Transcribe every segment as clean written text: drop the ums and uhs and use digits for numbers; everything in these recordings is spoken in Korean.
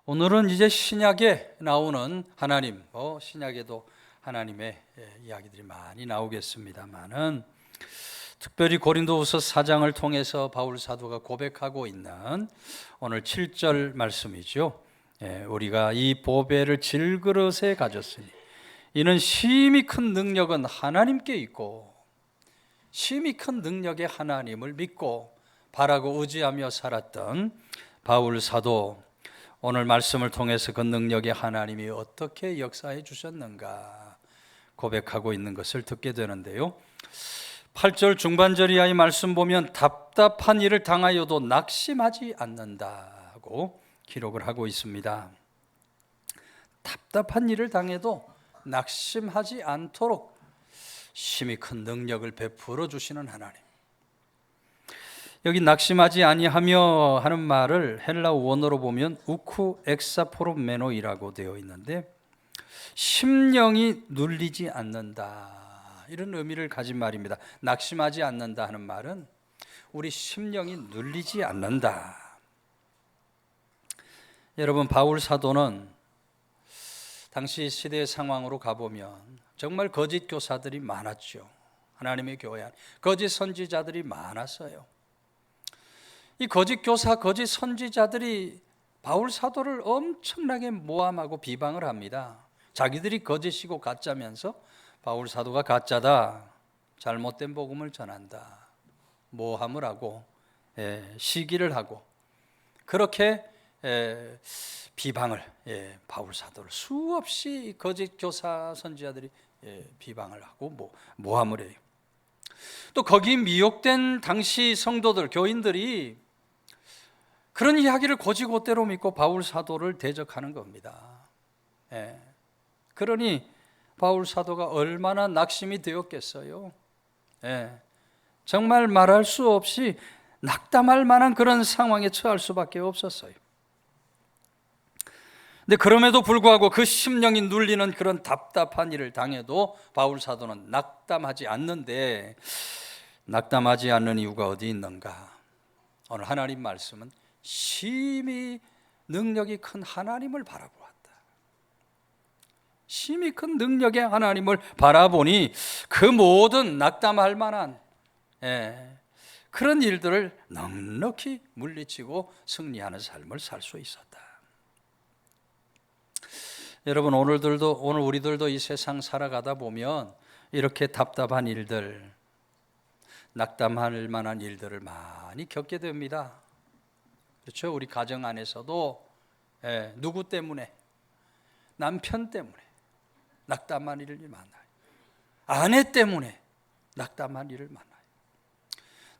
오늘은 이제 신약에 나오는 하나님, 신약에도 하나님의 이야기들이 많이 나오겠습니다만은 특별히 고린도후서 4장을 통해서 바울 사도가 고백하고 있는 오늘 7절 말씀이죠. 우리가 이 보배를 질그릇에 가졌으니 이는 심히 큰 능력은 하나님께 있고, 심히 큰 능력의 하나님을 믿고 바라고 의지하며 살았던 바울 사도, 오늘 말씀을 통해서 그 능력의 하나님이 어떻게 역사해 주셨는가 고백하고 있는 것을 듣게 되는데요. 8절 중반절 이하의 말씀 보면 답답한 일을 당하여도 낙심하지 않는다고 기록을 하고 있습니다. 답답한 일을 당해도 낙심하지 않도록 심히 큰 능력을 베풀어 주시는 하나님. 여기 낙심하지 아니하며 하는 말을 헬라어 원어로 보면 우쿠 엑사포로메노이라고 되어 있는데, 심령이 눌리지 않는다, 이런 의미를 가진 말입니다. 낙심하지 않는다 하는 말은 우리 심령이 눌리지 않는다. 여러분, 바울 사도는 당시 시대의 상황으로 가보면 정말 거짓 교사들이 많았죠. 하나님의 교회 안에 거짓 선지자들이 많았어요. 이 거짓 교사, 거짓 선지자들이 바울 사도를 엄청나게 모함하고 비방을 합니다. 자기들이 거짓이고 가짜면서 바울 사도가 가짜다, 잘못된 복음을 전한다, 모함을 하고 시기를 하고 그렇게 비방을, 바울 사도를 수없이 거짓 교사 선지자들이 비방을 하고 모함을 해요. 또 거기 미혹된 당시 성도들, 교인들이 그런 이야기를 곧이곧대로 믿고 바울 사도를 대적하는 겁니다. 그러니 바울 사도가 얼마나 낙심이 되었겠어요. 정말 말할 수 없이 낙담할 만한 그런 상황에 처할 수밖에 없었어요. 근데 그럼에도 불구하고 그 심령이 눌리는 그런 답답한 일을 당해도 바울 사도는 낙담하지 않는데, 낙담하지 않는 이유가 어디 있는가? 오늘 하나님 말씀은 심히 능력이 큰 하나님을 바라보았다. 심히 큰 능력의 하나님을 바라보니 그 모든 낙담할 만한 그런 일들을 넉넉히 물리치고 승리하는 삶을 살 수 있었다. 여러분, 오늘 우리들도 이 세상 살아가다 보면 이렇게 답답한 일들, 낙담할 만한 일들을 많이 겪게 됩니다. 그렇죠? 우리 가정 안에서도 누구 때문에, 남편 때문에 낙담한 일을 만나요. 아내 때문에 낙담한 일을 만나요.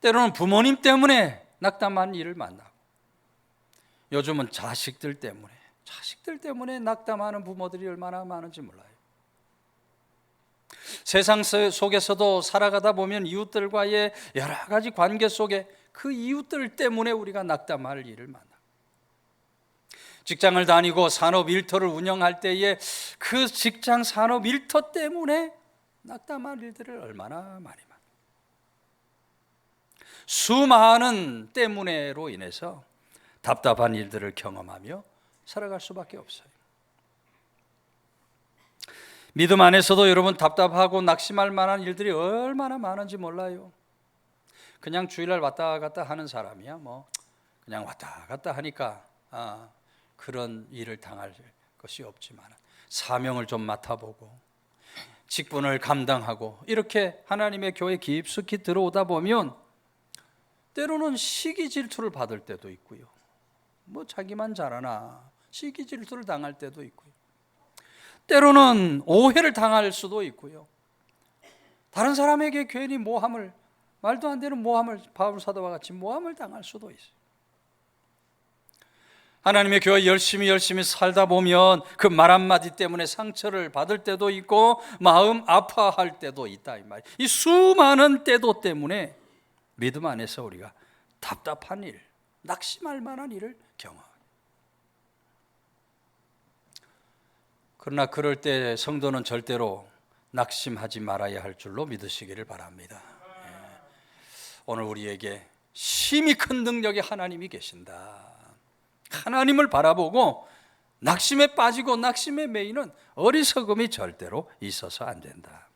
때로는 부모님 때문에 낙담한 일을 만나고, 요즘은 자식들 때문에 낙담하는 부모들이 얼마나 많은지 몰라요. 세상 속에서도 살아가다 보면 이웃들과의 여러 가지 관계 속에 그 이웃들 때문에 우리가 낙담할 일을 만나고, 직장을 다니고 산업 일터를 운영할 때에 그 직장 산업 일터 때문에 낙담할 일들을 얼마나 많이 만나요. 수많은 때문에로 인해서 답답한 일들을 경험하며 살아갈 수밖에 없어요. 믿음 안에서도 여러분, 답답하고 낙심할 만한 일들이 얼마나 많은지 몰라요. 그냥 주일날 왔다 갔다 하는 사람이야 그냥 왔다 갔다 하니까 그런 일을 당할 것이 없지만, 사명을 좀 맡아보고 직분을 감당하고 이렇게 하나님의 교회에 깊숙이 들어오다 보면 때로는 시기 질투를 받을 때도 있고요, 자기만 잘하나 시기 질투를 당할 때도 있고요, 때로는 오해를 당할 수도 있고요, 다른 사람에게 괜히 말도 안 되는 모함을, 바울 사도와 같이 모함을 당할 수도 있어요. 하나님의 교회 열심히 살다 보면 그 말 한마디 때문에 상처를 받을 때도 있고 마음 아파할 때도 있다, 이 말이에요. 이 수많은 때도 때문에 믿음 안에서 우리가 답답한 일, 낙심할 만한 일을 경험해요. 그러나 그럴 때 성도는 절대로 낙심하지 말아야 할 줄로 믿으시기를 바랍니다. 오늘 우리에게 심히 큰 능력의 하나님이 계신다. 하나님을 바라보고 낙심에 빠지고 낙심에 매이는 어리석음이 절대로 있어서 안 된다.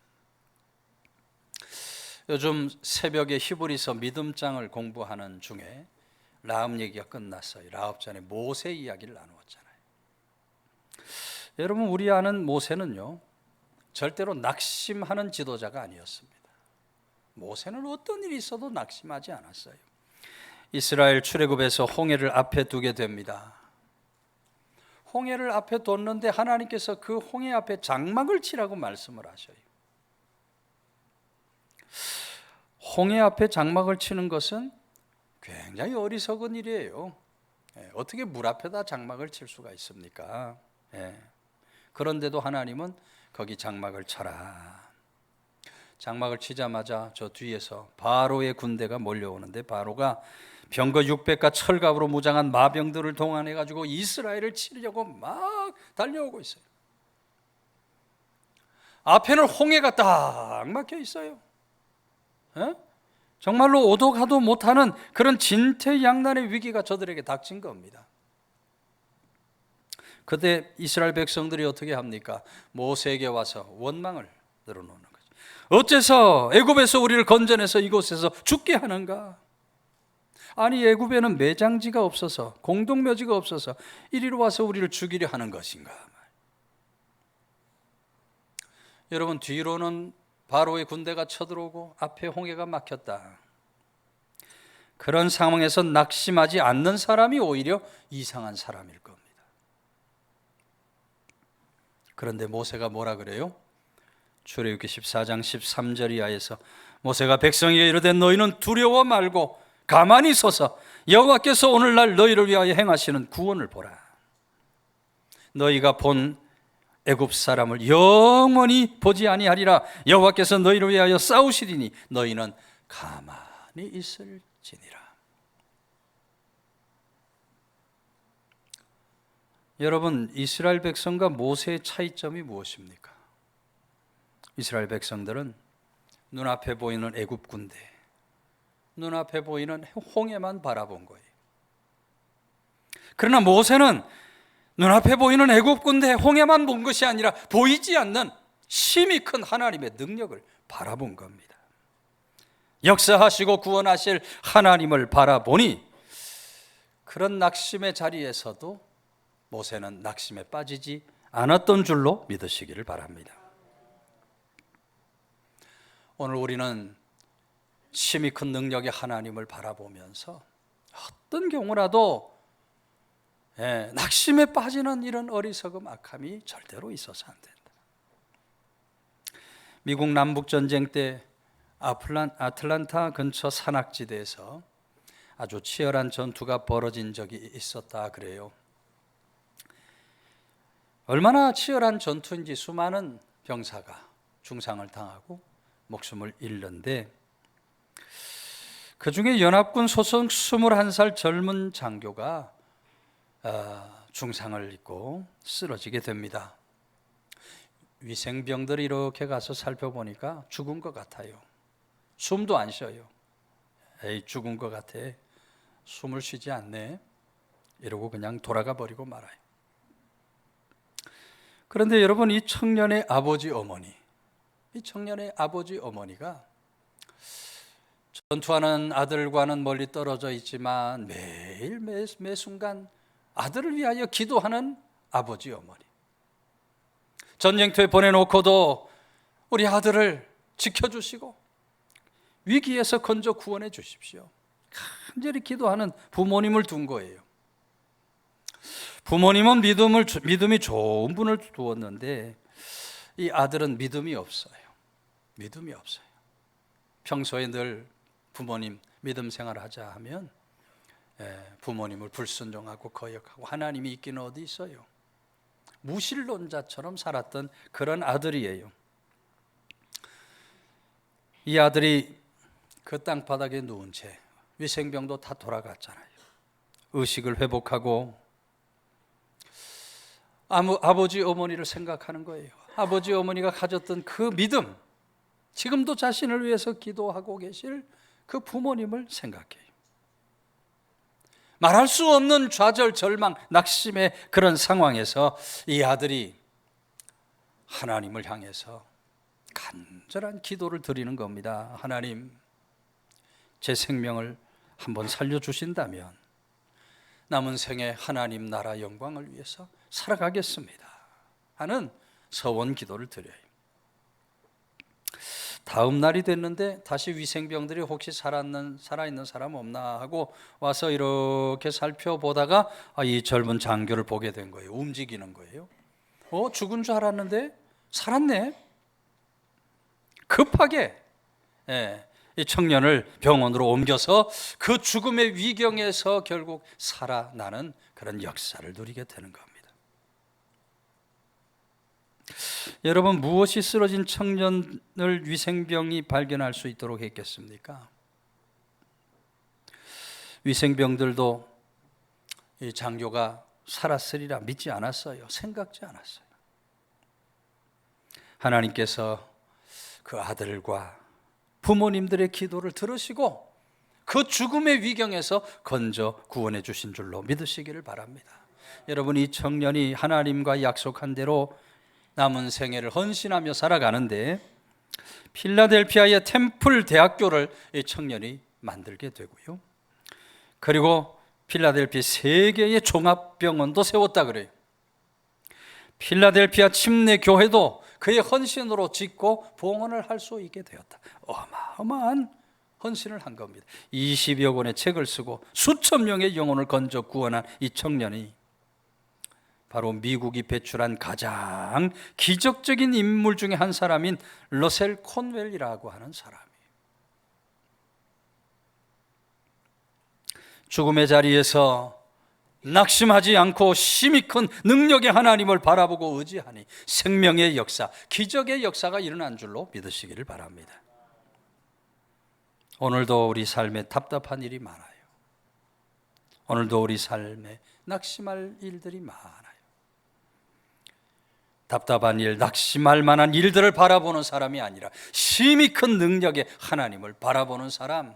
요즘 새벽에 히브리서 믿음장을 공부하는 중에 라합 얘기가 끝났어요. 라합 전에 모세 이야기를 나누었잖아요. 여러분, 우리 아는 모세는요, 절대로 낙심하는 지도자가 아니었습니다. 모세는 어떤 일이 있어도 낙심하지 않았어요. 이스라엘 출애굽에서 홍해를 앞에 두게 됩니다. 홍해를 앞에 뒀는데 하나님께서 그 홍해 앞에 장막을 치라고 말씀을 하셔요. 홍해 앞에 장막을 치는 것은 굉장히 어리석은 일이에요. 어떻게 물 앞에다 장막을 칠 수가 있습니까? 그런데도 하나님은 거기 장막을 쳐라. 장막을 치자마자 저 뒤에서 바로의 군대가 몰려오는데, 바로가 병거 600과 철갑으로 무장한 마병들을 동원해 가지고 이스라엘을 치려고 막 달려오고 있어요. 앞에는 홍해가 딱 막혀 있어요. 정말로 오도 가도 못하는 그런 진퇴양난의 위기가 저들에게 닥친 겁니다. 그때 이스라엘 백성들이 어떻게 합니까? 모세에게 와서 원망을 늘어놓는 거죠. 어째서 애굽에서 우리를 건져내서 이곳에서 죽게 하는가? 아니, 애굽에는 매장지가 없어서, 공동묘지가 없어서 이리로 와서 우리를 죽이려 하는 것인가? 여러분, 뒤로는 바로의 군대가 쳐들어오고 앞에 홍해가 막혔다. 그런 상황에서 낙심하지 않는 사람이 오히려 이상한 사람일 겁니다. 그런데 모세가 뭐라 그래요? 출애굽기 14장 13절 이하에서 모세가 백성에게 이르되 너희는 두려워 말고 가만히 서서 여호와께서 오늘날 너희를 위하여 행하시는 구원을 보라. 너희가 본 애굽 사람을 영원히 보지 아니하리라. 여호와께서 너희를 위하여 싸우시리니 너희는 가만히 있을지니라. 여러분, 이스라엘 백성과 모세의 차이점이 무엇입니까? 이스라엘 백성들은 눈앞에 보이는 애굽 군대, 눈앞에 보이는 홍해만 바라본 거예요. 그러나 모세는 눈앞에 보이는 애굽 군대, 홍해만 본 것이 아니라 보이지 않는 심히 큰 하나님의 능력을 바라본 겁니다. 역사하시고 구원하실 하나님을 바라보니 그런 낙심의 자리에서도 모세는 낙심에 빠지지 않았던 줄로 믿으시기를 바랍니다. 오늘 우리는 심히 큰 능력의 하나님을 바라보면서 어떤 경우라도 낙심에 빠지는 이런 어리석음, 악함이 절대로 있어서 안 된다. 미국 남북전쟁 때 아틀란타 근처 산악지대에서 아주 치열한 전투가 벌어진 적이 있었다 그래요. 얼마나 치열한 전투인지 수많은 병사가 중상을 당하고 목숨을 잃는데, 그 중에 연합군 소속 21살 젊은 장교가 중상을 입고 쓰러지게 됩니다. 위생병들이 이렇게 가서 살펴보니까 죽은 것 같아요. 숨도 안 쉬어요. 에이, 죽은 것 같아. 숨을 쉬지 않네. 이러고 그냥 돌아가 버리고 말아요. 그런데 여러분, 이 청년의 아버지 어머니가 전투하는 아들과는 멀리 떨어져 있지만 매일 매 순간 아들을 위하여 기도하는 아버지 어머니. 전쟁터에 보내놓고도 우리 아들을 지켜주시고 위기에서 건져 구원해 주십시오. 간절히 기도하는 부모님을 둔 거예요. 부모님은 믿음이 좋은 분을 두었는데 이 아들은 믿음이 없어요. 평소에 늘 부모님 믿음 생활하자 하면 부모님을 불순종하고 거역하고 하나님이 있기는 어디 있어요. 무신론자처럼 살았던 그런 아들이에요. 이 아들이 그 땅바닥에 누운 채 위생병도 다 돌아갔잖아요. 의식을 회복하고 아버지 어머니를 생각하는 거예요. 아버지 어머니가 가졌던 그 믿음, 지금도 자신을 위해서 기도하고 계실 그 부모님을 생각해요. 말할 수 없는 좌절, 절망, 낙심의 그런 상황에서 이 아들이 하나님을 향해서 간절한 기도를 드리는 겁니다. 하나님, 제 생명을 한번 살려주신다면 남은 생에 하나님 나라 영광을 위해서 살아가겠습니다 하는 서원 기도를 드려요. 다음 날이 됐는데 다시 위생병들이 혹시 살아있는 사람 없나 하고 와서 이렇게 살펴보다가 이 젊은 장교를 보게 된 거예요. 움직이는 거예요. 죽은 줄 알았는데 살았네. 급하게 이 청년을 병원으로 옮겨서 그 죽음의 위경에서 결국 살아나는 그런 역사를 누리게 되는 겁니다. 여러분, 무엇이 쓰러진 청년을 위생병이 발견할 수 있도록 했겠습니까? 위생병들도 이 장교가 살았으리라 믿지 않았어요. 생각지 않았어요. 하나님께서 그 아들과 부모님들의 기도를 들으시고 그 죽음의 위경에서 건져 구원해 주신 줄로 믿으시기를 바랍니다. 여러분, 이 청년이 하나님과 약속한 대로 남은 생애를 헌신하며 살아가는데 필라델피아의 템플 대학교를 이 청년이 만들게 되고요. 그리고 필라델피아 3개의 종합병원도 세웠다 그래요. 필라델피아 침례교회도 그의 헌신으로 짓고 봉헌을 할 수 있게 되었다. 어마어마한 헌신을 한 겁니다. 20여 권의 책을 쓰고 수천 명의 영혼을 건져 구원한 이 청년이 바로 미국이 배출한 가장 기적적인 인물 중에 한 사람인 러셀 콘웰이라고 하는 사람이에요. 죽음의 자리에서 낙심하지 않고 힘이 큰 능력의 하나님을 바라보고 의지하니 생명의 역사, 기적의 역사가 일어난 줄로 믿으시기를 바랍니다. 오늘도 우리 삶에 답답한 일이 많아요. 오늘도 우리 삶에 낙심할 일들이 많아요. 답답한 일, 낙심할 만한 일들을 바라보는 사람이 아니라 힘이 큰 능력의 하나님을 바라보는 사람,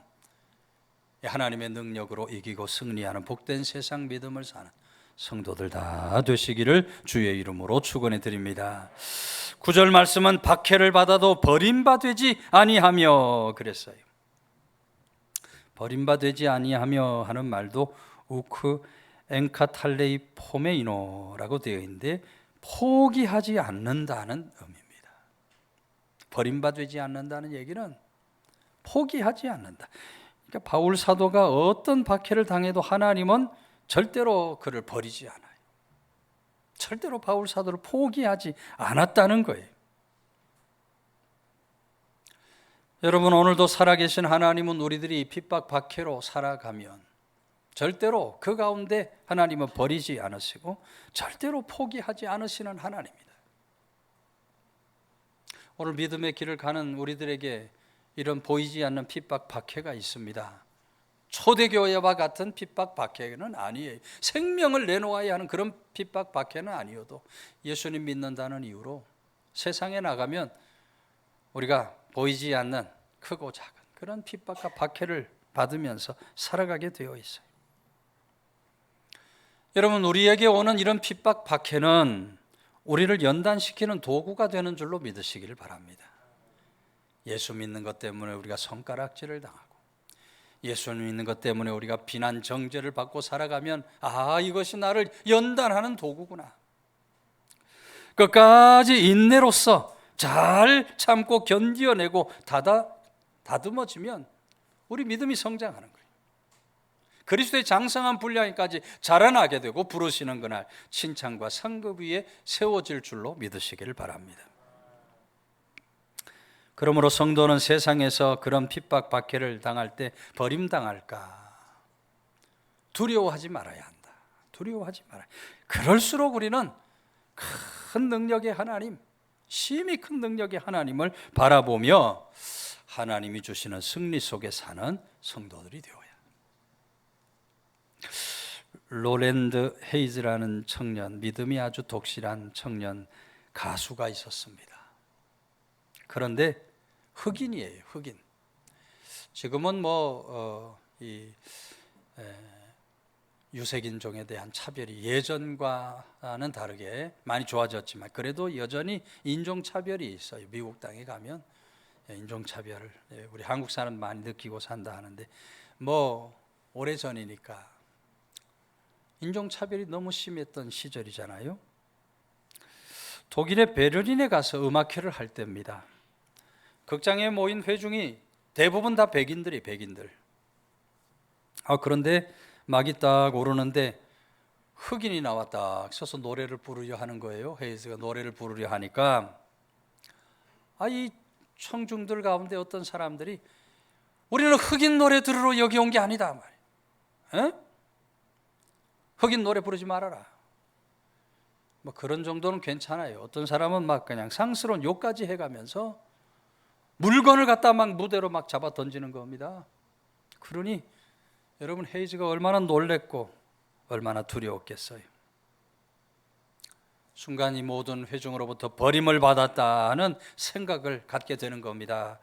하나님의 능력으로 이기고 승리하는 복된 세상 믿음을 사는 성도들 다 되시기를 주의 이름으로 축원해 드립니다. 9절 말씀은 박해를 받아도 버림받지 아니하며 그랬어요. 버림받지 아니하며 하는 말도 우크 엔카탈레이 포메이노라고 되어 있는데 포기하지 않는다는 의미입니다. 버림받지 않는다는 얘기는 포기하지 않는다. 그러니까 바울 사도가 어떤 박해를 당해도 하나님은 절대로 그를 버리지 않아요. 절대로 바울 사도를 포기하지 않았다는 거예요. 여러분, 오늘도 살아계신 하나님은 우리들이 핍박 박해로 살아가면 절대로 그 가운데 하나님은 버리지 않으시고 절대로 포기하지 않으시는 하나님입니다. 오늘 믿음의 길을 가는 우리들에게 이런 보이지 않는 핍박 박해가 있습니다. 초대교회와 같은 핍박 박해는 아니에요. 생명을 내놓아야 하는 그런 핍박 박해는 아니어도 예수님 믿는다는 이유로 세상에 나가면 우리가 보이지 않는 크고 작은 그런 핍박과 박해를 받으면서 살아가게 되어 있어요. 여러분, 우리에게 오는 이런 핍박 박해는 우리를 연단시키는 도구가 되는 줄로 믿으시기를 바랍니다. 예수 믿는 것 때문에 우리가 손가락질을 당하고 예수 믿는 것 때문에 우리가 비난 정죄를 받고 살아가면 이것이 나를 연단하는 도구구나. 끝까지 인내로서 잘 참고 견디어내고 다듬어지면 우리 믿음이 성장하는 거예요. 그리스도의 장성한 분량까지 자라나게 되고 부르시는 그날 칭찬과 상급 위에 세워질 줄로 믿으시기를 바랍니다. 그러므로 성도는 세상에서 그런 핍박 박해를 당할 때 버림당할까 두려워하지 말아야 한다. 두려워하지 말아야. 그럴수록 우리는 큰 능력의 하나님, 힘이 큰 능력의 하나님을 바라보며 하나님이 주시는 승리 속에 사는 성도들이 되어야. 로랜드 헤이즈라는 청년, 믿음이 아주 독실한 청년 가수가 있었습니다. 그런데 흑인이에요. 흑인. 지금은 유색인종에 대한 차별이 예전과는 다르게 많이 좋아졌지만 그래도 여전히 인종차별이 있어요. 미국 땅에 가면 인종차별을 우리 한국 사람 많이 느끼고 산다 하는데 뭐 오래전이니까 인종차별이 너무 심했던 시절이잖아요. 독일의 베를린에 가서 음악회를 할 때입니다. 극장에 모인 회중이 대부분 다 백인들. 그런데 막이 딱 오르는데 흑인이 나와 딱 서서 노래를 부르려 하는 거예요. 헤이즈가 노래를 부르려 하니까 이 청중들 가운데 어떤 사람들이 우리는 흑인 노래 들으러 여기 온 게 아니다 말이에요. 흑인 노래 부르지 말아라. 뭐 그런 정도는 괜찮아요. 어떤 사람은 막 그냥 상스러운 욕까지 해가면서 물건을 갖다 막 무대로 막 잡아 던지는 겁니다. 그러니 여러분 헤이즈가 얼마나 놀랬고 얼마나 두려웠겠어요. 순간 이 모든 회중으로부터 버림을 받았다는 생각을 갖게 되는 겁니다.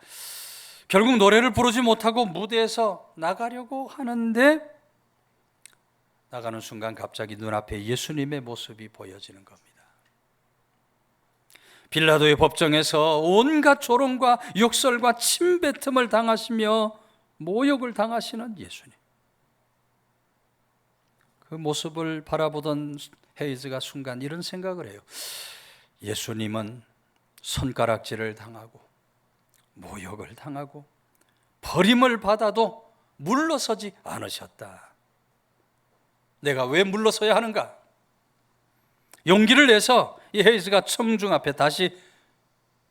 결국 노래를 부르지 못하고 무대에서 나가려고 하는데 나가는 순간 갑자기 눈앞에 예수님의 모습이 보여지는 겁니다. 빌라도의 법정에서 온갖 조롱과 욕설과 침뱉음을 당하시며 모욕을 당하시는 예수님. 그 모습을 바라보던 헤이즈가 순간 이런 생각을 해요. 예수님은 손가락질을 당하고 모욕을 당하고 버림을 받아도 물러서지 않으셨다. 내가 왜 물러서야 하는가? 용기를 내서 이 헤이즈가 청중 앞에 다시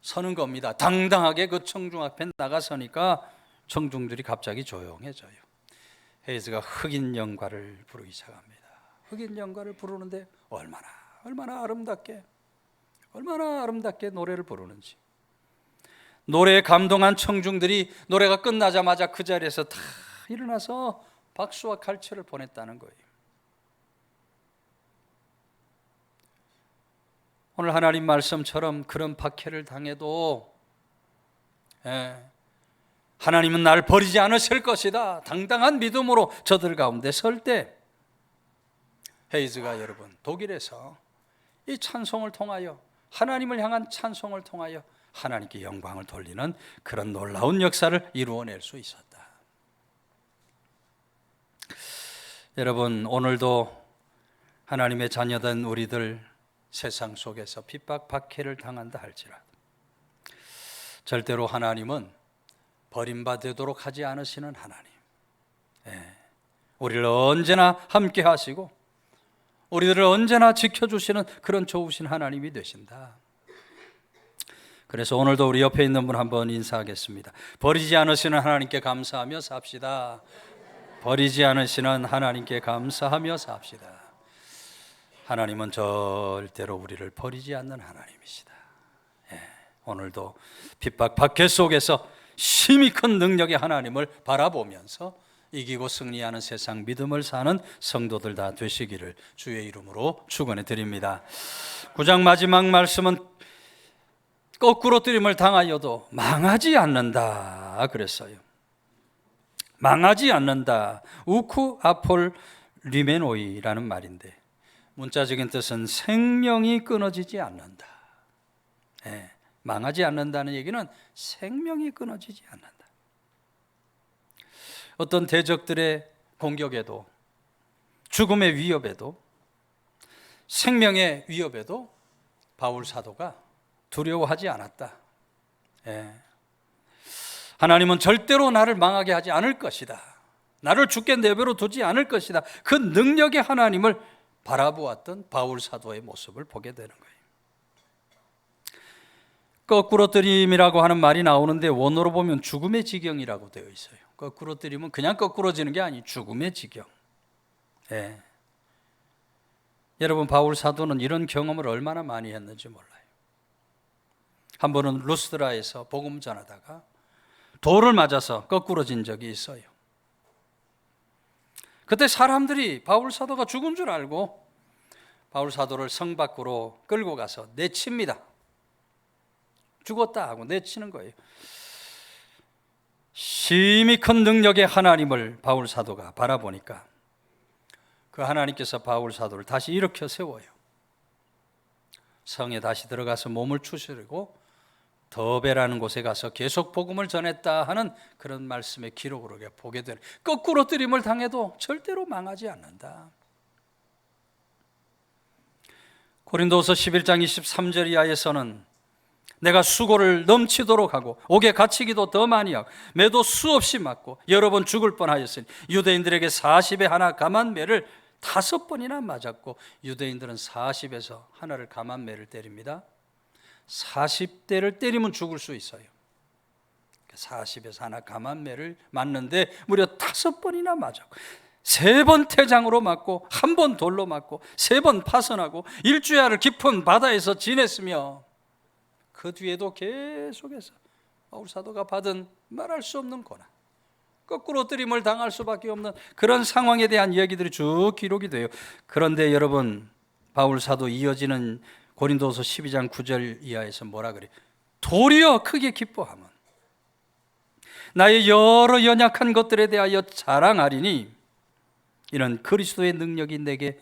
서는 겁니다. 당당하게 그 청중 앞에 나가서니까 청중들이 갑자기 조용해져요. 헤이즈가 흑인 연가를 부르기 시작합니다. 흑인 연가를 부르는데 얼마나 아름답게 노래를 부르는지. 노래에 감동한 청중들이 노래가 끝나자마자 그 자리에서 다 일어나서 박수와 칼치를 보냈다는 거예요. 오늘 하나님 말씀처럼 그런 박해를 당해도 하나님은 나를 버리지 않으실 것이다. 당당한 믿음으로 저들 가운데 설 때 헤이즈가 여러분 독일에서 이 찬송을 통하여 하나님을 향한 찬송을 통하여 하나님께 영광을 돌리는 그런 놀라운 역사를 이루어낼 수 있었다. 여러분 오늘도 하나님의 자녀된 우리들 세상 속에서 핍박 박해를 당한다 할지라도 절대로 하나님은 버림받도록 하지 않으시는 하나님. 우리를 언제나 함께 하시고 우리들을 언제나 지켜주시는 그런 좋으신 하나님이 되신다. 그래서 오늘도 우리 옆에 있는 분 한번 인사하겠습니다. 버리지 않으시는 하나님께 감사하며 삽시다. 버리지 않으시는 하나님께 감사하며 삽시다. 하나님은 절대로 우리를 버리지 않는 하나님이시다. 오늘도 핍박 박해 속에서 힘이 큰 능력의 하나님을 바라보면서 이기고 승리하는 세상 믿음을 사는 성도들 다 되시기를 주의 이름으로 축원해 드립니다. 9장 마지막 말씀은 거꾸로 뜨림을 당하여도 망하지 않는다 그랬어요. 망하지 않는다. 우쿠 아폴 리메노이라는 말인데 문자적인 뜻은 생명이 끊어지지 않는다. 망하지 않는다는 얘기는 생명이 끊어지지 않는다. 어떤 대적들의 공격에도 죽음의 위협에도 생명의 위협에도 바울 사도가 두려워하지 않았다. 하나님은 절대로 나를 망하게 하지 않을 것이다. 나를 죽게 내버려 두지 않을 것이다. 그 능력의 하나님을 바라보았던 바울 사도의 모습을 보게 되는 거예요. 거꾸로 뜨림이라고 하는 말이 나오는데 원어로 보면 죽음의 지경이라고 되어 있어요. 거꾸로 뜨림은 그냥 거꾸로지는 게 아니 죽음의 지경. 여러분 바울 사도는 이런 경험을 얼마나 많이 했는지 몰라요. 한 번은 루스드라에서 복음 전하다가 돌을 맞아서 거꾸로진 적이 있어요. 그때 사람들이 바울 사도가 죽은 줄 알고 바울 사도를 성 밖으로 끌고 가서 내칩니다. 죽었다 하고 내치는 거예요. 심히 큰 능력의 하나님을 바울 사도가 바라보니까 그 하나님께서 바울 사도를 다시 일으켜 세워요. 성에 다시 들어가서 몸을 추스리고 더베라는 곳에 가서 계속 복음을 전했다 하는 그런 말씀의 기록으로 보게 되는, 거꾸로 뜨림을 당해도 절대로 망하지 않는다. 고린도서 11장 23절 이하에서는 내가 수고를 넘치도록 하고 옥에 갇히기도 더 많이 하고 매도 수없이 맞고 여러 번 죽을 뻔하였으니 유대인들에게 40에 하나 감한 매를 5번이나 맞았고, 유대인들은 40에서 하나를 감한 매를 때립니다. 40대를 때리면 죽을 수 있어요. 40에서 하나 감한 매를 맞는데 무려 5번이나 맞았고, 3번 태장으로 맞고 1번 돌로 맞고 3번 파선하고 일주야를 깊은 바다에서 지냈으며, 그 뒤에도 계속해서 바울 사도가 받은 말할 수 없는 고난, 거꾸로 뜨림을 당할 수밖에 없는 그런 상황에 대한 이야기들이 쭉 기록이 돼요. 그런데 여러분, 바울 사도 이어지는 고린도서 12장 9절 이하에서 뭐라 그래요? 도리어 크게 기뻐함은 나의 여러 연약한 것들에 대하여 자랑하리니 이는 그리스도의 능력이 내게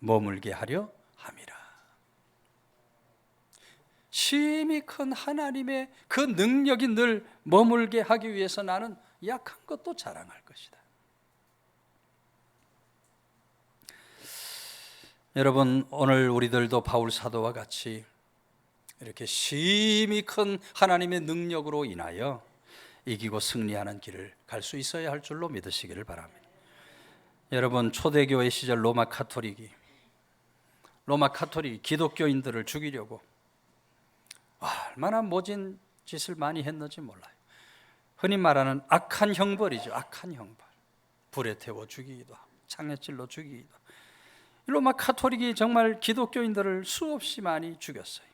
머물게 하려 함이라. 심히 큰 하나님의 그 능력이 늘 머물게 하기 위해서 나는 약한 것도 자랑할 것이다. 여러분, 오늘 우리들도 바울 사도와 같이 이렇게 심히 큰 하나님의 능력으로 인하여 이기고 승리하는 길을 갈 수 있어야 할 줄로 믿으시기를 바랍니다. 여러분, 초대교회 시절 로마 카톨릭이 기독교인들을 죽이려고 얼마나 모진 짓을 많이 했는지 몰라요. 흔히 말하는 악한 형벌이죠. 악한 형벌. 불에 태워 죽이기도 하고 창녀찔로 죽이기도 하고. 로마 카톨릭이 정말 기독교인들을 수없이 많이 죽였어요.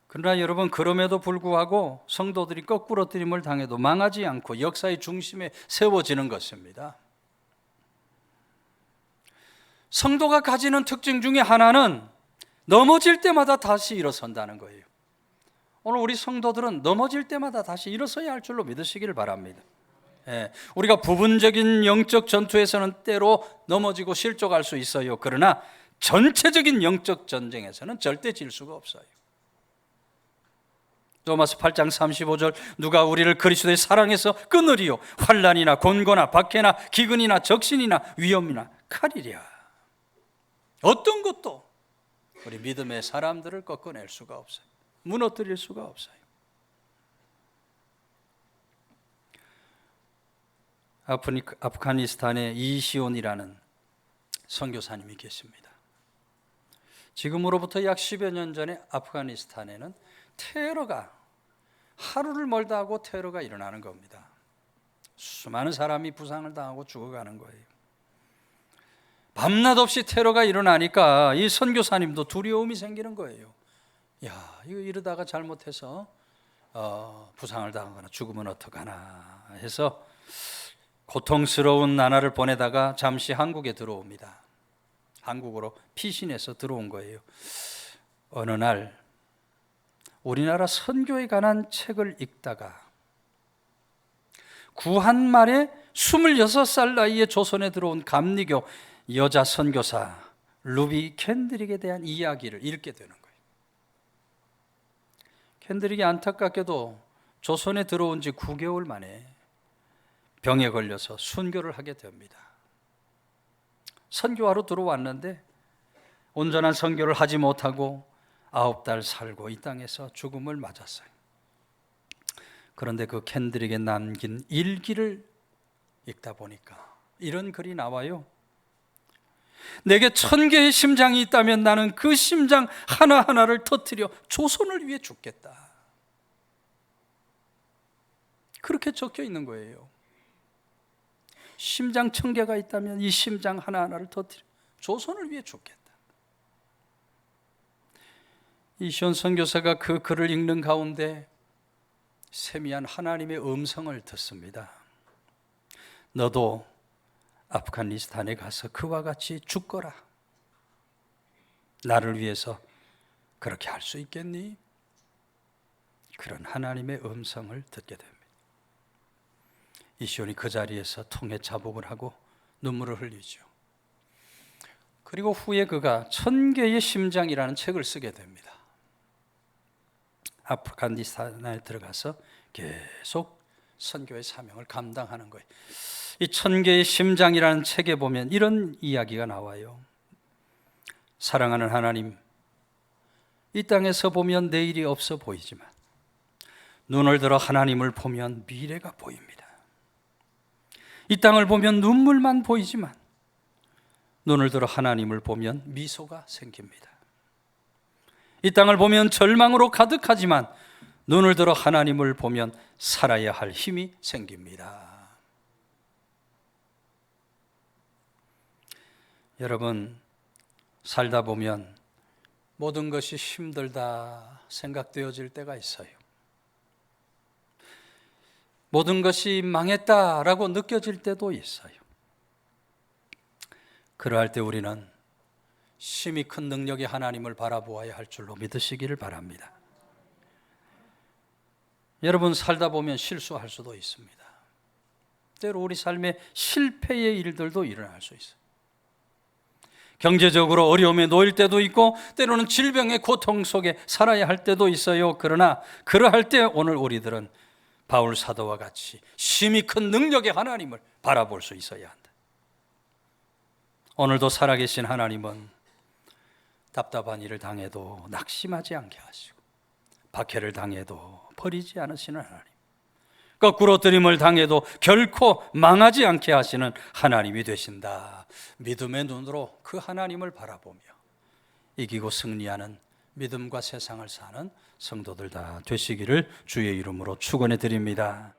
그러나 여러분, 그럼에도 불구하고 성도들이 거꾸로 뜨림을 당해도 망하지 않고 역사의 중심에 세워지는 것입니다. 성도가 가지는 특징 중에 하나는 넘어질 때마다 다시 일어선다는 거예요. 오늘 우리 성도들은 넘어질 때마다 다시 일어서야 할 줄로 믿으시기를 바랍니다. 우리가 부분적인 영적 전투에서는 때로 넘어지고 실족할 수 있어요. 그러나 전체적인 영적 전쟁에서는 절대 질 수가 없어요. 로마서 8장 35절, 누가 우리를 그리스도의 사랑에서 끊으리요? 환난이나 곤고나 박해나 기근이나 적신이나 위험이나 칼이랴. 어떤 것도 우리 믿음의 사람들을 꺾어낼 수가 없어요. 무너뜨릴 수가 없어요. 아프가니스탄에 이시온이라는 선교사님이 계십니다. 지금으로부터 약 10여 년 전에 아프가니스탄에는 테러가, 하루를 멀다 하고 테러가 일어나는 겁니다. 수많은 사람이 부상을 당하고 죽어가는 거예요. 밤낮 없이 테러가 일어나니까 이 선교사님도 두려움이 생기는 거예요. 야, 이거 이러다가 잘못해서 부상을 당하거나 죽으면 어떡하나 해서 고통스러운 나날을 보내다가 잠시 한국에 들어옵니다. 한국으로 피신해서 들어온 거예요. 어느 날 우리나라 선교에 관한 책을 읽다가 구한 말에 26살 나이에 조선에 들어온 감리교 여자 선교사 루비 캔드릭에 대한 이야기를 읽게 되는 거예요. 캔드릭이 안타깝게도 조선에 들어온 지 9개월 만에 병에 걸려서 순교를 하게 됩니다. 선교하러 들어왔는데 온전한 선교를 하지 못하고 9달 살고 이 땅에서 죽음을 맞았어요. 그런데 그 캔드릭에 남긴 일기를 읽다 보니까 이런 글이 나와요. 내게 1000개의 심장이 있다면 나는 그 심장 하나하나를 터뜨려 조선을 위해 죽겠다. 그렇게 적혀 있는 거예요. 심장 1000개가 있다면 이 심장 하나하나를 터뜨려 조선을 위해 죽겠다. 이시온 선교사가 그 글을 읽는 가운데 세미한 하나님의 음성을 듣습니다. 너도 아프가니스탄에 가서 그와 같이 죽거라. 나를 위해서 그렇게 할 수 있겠니? 그런 하나님의 음성을 듣게 됩니다. 이시온이 그 자리에서 통해 자복을 하고 눈물을 흘리죠. 그리고 후에 그가 1000개의 심장이라는 책을 쓰게 됩니다. 아프가니스탄에 들어가서 계속 선교의 사명을 감당하는 거예요. 이 1000개의 심장이라는 책에 보면 이런 이야기가 나와요. 사랑하는 하나님, 이 땅에서 보면 내일이 없어 보이지만 눈을 들어 하나님을 보면 미래가 보입니다. 이 땅을 보면 눈물만 보이지만 눈을 들어 하나님을 보면 미소가 생깁니다. 이 땅을 보면 절망으로 가득하지만 눈을 들어 하나님을 보면 살아야 할 힘이 생깁니다. 여러분, 살다 보면 모든 것이 힘들다 생각되어질 때가 있어요. 모든 것이 망했다라고 느껴질 때도 있어요. 그러할 때 우리는 심히 큰 능력의 하나님을 바라보아야 할 줄로 믿으시기를 바랍니다. 여러분, 살다 보면 실수할 수도 있습니다. 때로 우리 삶에 실패의 일들도 일어날 수 있어요. 경제적으로 어려움에 놓일 때도 있고 때로는 질병의 고통 속에 살아야 할 때도 있어요. 그러나 그러할 때 오늘 우리들은 바울 사도와 같이 심히 큰 능력의 하나님을 바라볼 수 있어야 한다. 오늘도 살아계신 하나님은 답답한 일을 당해도 낙심하지 않게 하시고 박해를 당해도 버리지 않으시는 하나님, 거꾸로 들임을 당해도 결코 망하지 않게 하시는 하나님이 되신다. 믿음의 눈으로 그 하나님을 바라보며 이기고 승리하는 믿음과 세상을 사는 성도들 다 되시기를 주의 이름으로 축원해 드립니다.